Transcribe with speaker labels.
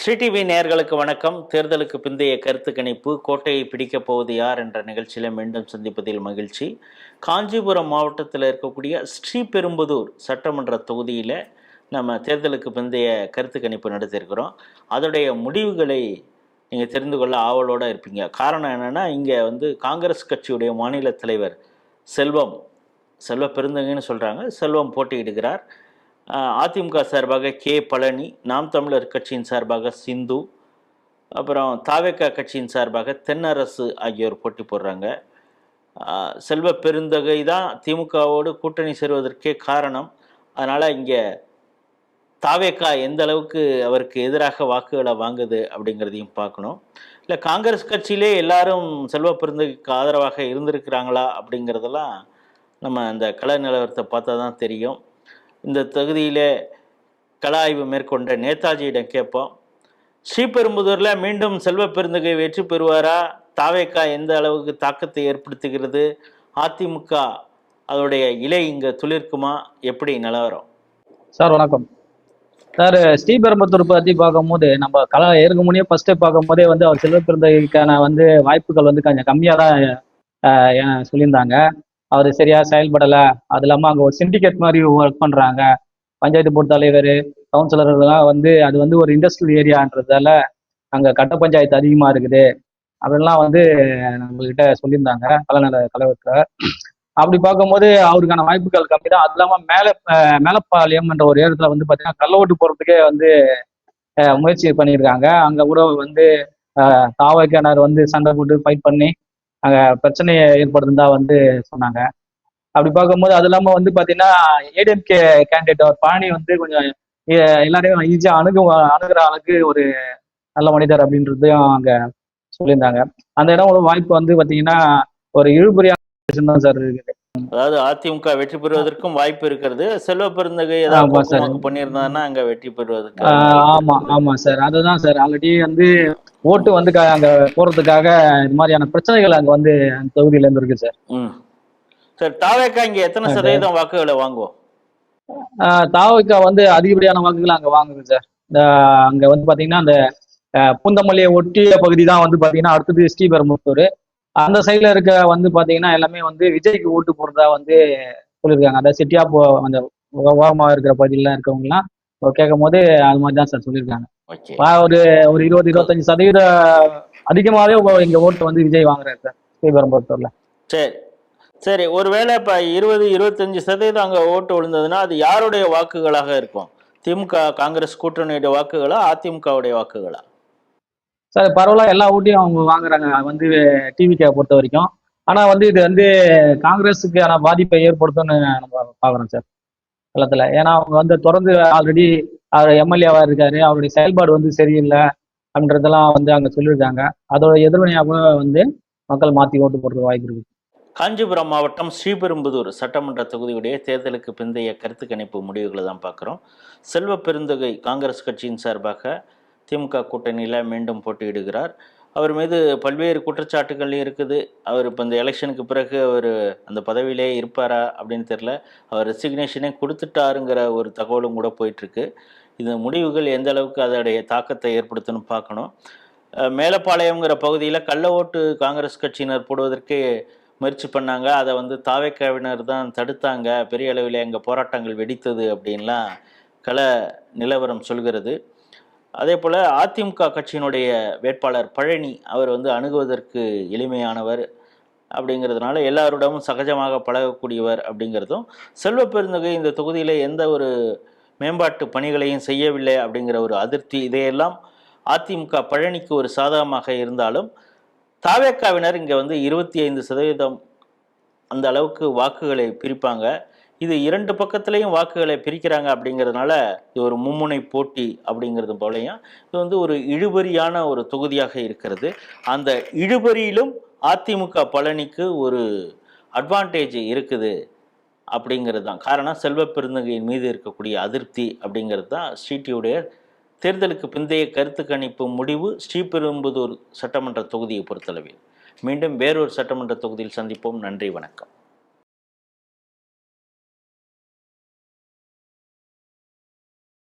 Speaker 1: Sri TV நேயர்களுக்கு வணக்கம். தேர்தலுக்கு பிந்தைய கருத்து கணிப்பு, கோட்டையை பிடிக்கப் போவது யார் என்ற நிகழ்ச்சியில் மீண்டும் சந்திப்பதில் மகிழ்ச்சி. காஞ்சிபுரம் மாவட்டத்தில் இருக்கக்கூடிய ஸ்ரீபெரும்புதூர் சட்டமன்ற தொகுதியில் நம்ம தேர்தலுக்கு பிந்தைய கருத்து கணிப்பு நடத்தியிருக்கிறோம். அதோடைய முடிவுகளை நீங்கள் தெரிந்து கொள்ள ஆவலோடு இருப்பீங்க. காரணம் என்னென்னா, இங்கே காங்கிரஸ் கட்சியுடைய மாநில தலைவர் செல்வ பெருந்தகைன்னு சொல்கிறாங்க, செல்வம் போட்டியிடுகிறார். அதிமுக சார்பாக கே பழனி, நாம் தமிழர் கட்சியின் சார்பாக சிந்து, அப்புறம் தாவேக்கா கட்சியின் சார்பாக தென்னரசு ஆகியோர் போட்டி போடுறாங்க. செல்வ பெருந்தகை தான் திமுகவோடு கூட்டணி சேருவதற்கே காரணம். அதனால் இங்கே தாவேக்கா எந்த அளவுக்கு அவருக்கு எதிராக வாக்குகளை வாங்குது அப்படிங்கிறதையும் பார்க்கணும். இல்லை காங்கிரஸ் கட்சியிலே எல்லாரும் செல்வ பெருந்தகைக்கு ஆதரவாக இருந்திருக்கிறாங்களா அப்படிங்கிறதெல்லாம் நம்ம அந்த கள நிலவரத்தை பார்த்தா தான் தெரியும். இந்த தொகுதியில் கள ஆய்வு மேற்கொண்ட நேதாஜியிடம் கேட்போம். ஸ்ரீபெரும்புதூரில் மீண்டும் செல்வ பெருந்தகை வெற்றி பெறுவாரா? தாவேக்கா எந்த அளவுக்கு தாக்கத்தை ஏற்படுத்துகிறது? அதிமுக அதோடைய இலை இங்கே துளிர்க்குமா? எப்படி நிலவரம்?
Speaker 2: சார் வணக்கம் சார். ஸ்ரீபெரும்புதூர் பற்றி பார்க்கும்போது நம்ம ஏற்க முடியும் ஃபர்ஸ்ட் பார்க்கும் போதே அவர் செல்வ பெருந்தகைக்கான வாய்ப்புகள் கொஞ்சம் கம்மியாக தான் சொல்லியிருந்தாங்க. அவர் சரியா செயல்படலை. அது இல்லாமல் அங்கே ஒரு சிண்டிகேட் மாதிரி ஒர்க் பண்ணுறாங்க. பஞ்சாயத்து போர்டு தலைவர், கவுன்சிலர்கள்லாம் அது ஒரு இண்டஸ்ட்ரியல் ஏரியான்றதால அங்கே கட்ட பஞ்சாயத்து அதிகமாக இருக்குது. அதெல்லாம் நம்மகிட்ட சொல்லியிருந்தாங்க கலநல கலவரத்தில். அப்படி பார்க்கும்போது அவருக்கான வாய்ப்புகள் கம்மி தான். அது இல்லாமல் மேலப்பாளையம் என்ற ஒரு இடத்துல பார்த்தீங்கன்னா கள்ள ஓட்டு போகிறதுக்கே முயற்சி பண்ணியிருக்காங்க. அங்கே கூட தாவக்கிணர் சண்டை போட்டு ஃபைட் பண்ணி அங்கே பிரச்சனையை ஏற்படுத்துதா சொன்னாங்க. அப்படி பார்க்கும்போது அது இல்லாமல் பார்த்தீங்கன்னா ஏடிஎம்கே கேண்டிடேட் அவர் பழனி கொஞ்சம் எல்லாரையும் ஈஸியாக அணுகிற அளவுக்கு ஒரு நல்ல மனிதர் அப்படின்றதையும் அங்கே சொல்லியிருந்தாங்க. அந்த இடம் ஒரு வாய்ப்பு பார்த்தீங்கன்னா ஒரு இழுபறியான தான் சார் இருக்குது.
Speaker 1: அதாவது அதிமுக வெற்றி பெறுவதற்கும் வாய்ப்பு இருக்கிறது. செல்வ பெருந்தகை பண்ணியிருந்தாங்கன்னா அங்க வெற்றி பெறுவதற்கு.
Speaker 2: ஆமா சார், அதுதான் சார். ஆல்ரெடி ஓட்டு அங்க போறதுக்காக இது மாதிரியான பிரச்சனைகள் அங்க அந்த தொகுதியில இருந்து இருக்கு சார்.
Speaker 1: சார், தாவேக்கா இங்க எத்தனை சதவீதம் வாக்குகளை வாங்குவோம்?
Speaker 2: தாவேக்கா அதிகப்படியான வாக்குகளை அங்க வாங்குது சார். அங்க பாத்தீங்கன்னா அந்த பூந்தமல்லியை ஒட்டிய பகுதி தான் பாத்தீங்கன்னா அடுத்தது ஸ்ரீபெரும்புதூர். அந்த சைட்ல இருக்க பாத்தீங்கன்னா எல்லாமே விஜய்க்கு ஓட்டு போடுறதா சொல்லியிருக்காங்க. அந்த சிட்டியா அந்த ஓரமா இருக்கிற பகுதியில இருக்கவங்க எல்லாம் கேட்கும் போது அது மாதிரிதான் சார் சொல்லியிருக்காங்க. ஒரு 20-25% அதிகமாவே இங்க ஓட்டு விஜய் வாங்குறாரு சார் ஸ்ரீபெரும்புதூர்ல.
Speaker 1: சரி சரி, ஒருவேளை இப்ப 20-25% அங்க ஓட்டு விழுந்ததுன்னா அது யாருடைய வாக்குகளாக இருக்கும்? திமுக காங்கிரஸ் கூட்டணியுடைய வாக்குகளா, அதிமுகவுடைய வாக்குகளா?
Speaker 2: சார் பரவாயில்ல, எல்லா ஓட்டையும் அவங்க வாங்குறாங்க டிவிகே பொறுத்த வரைக்கும். ஆனா இது காங்கிரஸுக்கான பாதிப்பை ஏற்படுத்தும்னு நம்ம பாக்குறோம் சார் களத்துல. ஏன்னா அவங்க தொடர்ந்து ஆல்ரெடி அவர் எம்எல்ஏவா இருக்காரு. அவருடைய செயல்பாடு சரியில்லை அப்படின்றதெல்லாம் அங்க சொல்லியிருக்காங்க. அதோட எதிர்வினையாக மக்கள் மாத்தி ஓட்டு போடுறது வாய்ப்பு இருக்கு.
Speaker 1: காஞ்சிபுரம் மாவட்டம் ஸ்ரீபெரும்புதூர் சட்டமன்ற தொகுதியுடைய தேர்தலுக்கு பிந்தைய கருத்து கணிப்பு முடிவுகளை தான் பார்க்குறோம். செல்வ பெருந்தகை காங்கிரஸ் கட்சியின் சார்பாக திமுக கூட்டணியில் மீண்டும் போட்டியிடுகிறார். அவர் மீது பல்வேறு குற்றச்சாட்டுகள் இருக்குது. அவர் இப்போ இந்த எலெக்ஷனுக்கு பிறகு அவர் அந்த பதவியிலே இருப்பாரா அப்படின்னு தெரில. அவர் ரெசிக்னேஷனே கொடுத்துட்டாருங்கிற ஒரு தகவலும் கூட போயிட்டுருக்கு. இந்த முடிவுகள் எந்த அளவுக்கு அதோடைய தாக்கத்தை ஏற்படுத்துன்னு பார்க்கணும். மேலப்பாளையங்கிற பகுதியில் கள்ள ஓட்டு காங்கிரஸ் கட்சியினர் போடுவதற்கு முயற்சி பண்ணாங்க. அதை தாவேக்காவினர் தான் தடுத்தாங்க. பெரிய அளவில் அங்கே போராட்டங்கள் வெடித்தது அப்படின்லாம் கள நிலவரம் சொல்கிறது. அதே போல் அதிமுக கட்சியினுடைய வேட்பாளர் பழனி அவர் அணுகுவதற்கு எளிமையானவர் அப்படிங்கிறதுனால எல்லாரோடவும் சகஜமாக பழகக்கூடியவர் அப்படிங்கிறதும், செல்வ பெருந்தகை இந்த தொகுதியில் எந்த ஒரு மேம்பாட்டு பணிகளையும் செய்யவில்லை அப்படிங்கிற ஒரு அதிருப்தி, இதையெல்லாம் அதிமுக பழனிக்கு ஒரு சாதகமாக இருந்தாலும் தாவேக்காவினர் இங்கே 25% அந்த அளவுக்கு வாக்குகளை பிரிப்பாங்க. இது இரண்டு பக்கத்துலேயும் வாக்குகளை பிரிக்கிறாங்க அப்படிங்கிறதுனால இது ஒரு மும்முனை போட்டி அப்படிங்கிறது போலையும் இது ஒரு இழுபறியான ஒரு தொகுதியாக இருக்கிறது. அந்த இழுபறியிலும் அதிமுக பழனிக்கு ஒரு அட்வான்டேஜ் இருக்குது அப்படிங்கிறது தான் காரணம். செல்வ பெருந்தகையின் மீது இருக்கக்கூடிய அதிருப்தி அப்படிங்கிறது தான் ஸ்ரீடியுடைய தேர்தலுக்கு பிந்தைய கருத்து கணிப்பு முடிவு. ஸ்ரீபெரும்புதூர் சட்டமன்ற தொகுதியை பொறுத்தளவில் மீண்டும் வேறொரு சட்டமன்ற தொகுதியில் சந்திப்போம். நன்றி, வணக்கம்.